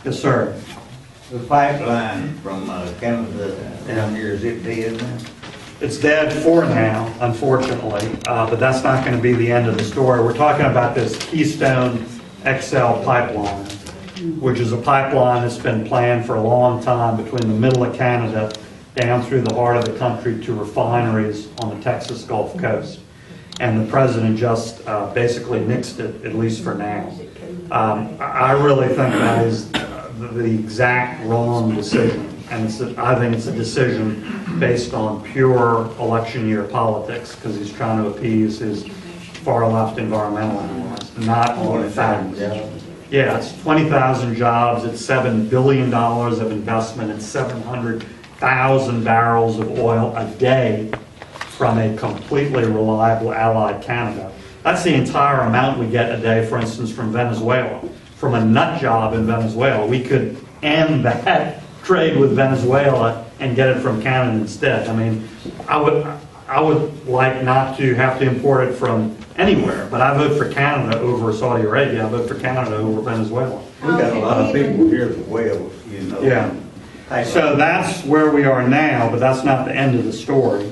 Yes, sir. The pipeline from Canada down here, is it dead now? It's dead for now, unfortunately, but that's not going to be the end of the story. We're talking about this Keystone XL pipeline, which is a pipeline that's been planned for a long time between the middle of Canada down through the heart of the country to refineries on the Texas Gulf Coast. And the president just basically nixed it, at least for now. I really think that is the exact wrong decision. And I think it's a decision based on pure election year politics because he's trying to appease his far-left environmental analysts, not on facts. Yeah, it's 20,000 jobs, it's $7 billion of investment, it's 700,000 barrels of oil a day from a completely reliable allied Canada. That's the entire amount we get a day, for instance, from Venezuela. From a nut job in Venezuela, we could end that trade with Venezuela and get it from Canada instead. I mean, I would like not to have to import it from anywhere, but I vote for Canada over Saudi Arabia. I vote for Canada over Venezuela. We got a lot of people here as well, you know. Yeah. So that's where we are now, but that's not the end of the story.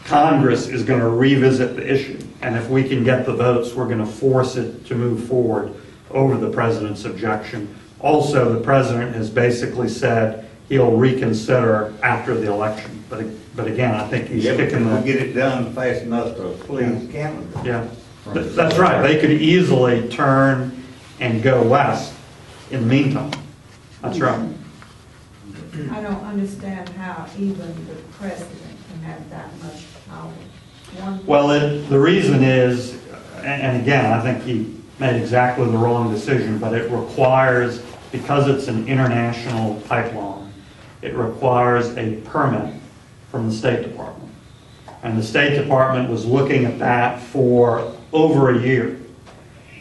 Congress is going to revisit the issue, and if we can get the votes, we're going to force it to move forward over the president's objection. Also, the president has basically said he'll reconsider after the election. But again, I think he's kicking the... get it done fast enough to please Canada. Yeah, that's right. They could easily turn and go west in the meantime. That's right. I don't understand how even the president can have that much power. Well, the reason is, and again, I think he made exactly the wrong decision, but it requires, because it's an international pipeline, it requires a permit from the State Department. And the State Department was looking at that for over a year.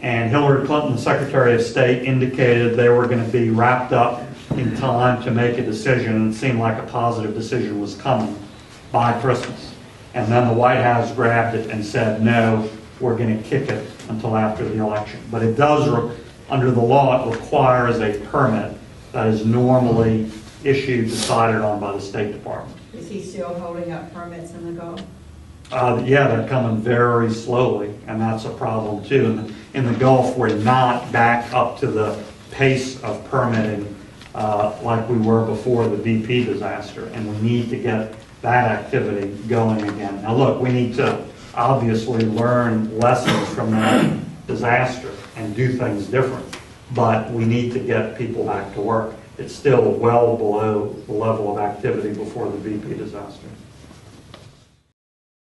And Hillary Clinton, the Secretary of State, indicated they were going to be wrapped up in time to make a decision, and it seemed like a positive decision was coming by Christmas. And then the White House grabbed it and said, no, we're going to kick it until after the election. But it does, under the law, it requires a permit that is normally issued, decided on by the State Department. Is he still holding up permits in the Gulf? Yeah, they're coming very slowly, and that's a problem too. In the Gulf, we're not back up to the pace of permitting like we were before the BP disaster, and we need to get that activity going again. Now look, we need to obviously learn lessons from that disaster and do things different, but we need to get people back to work. It's still well below the level of activity before the BP disaster.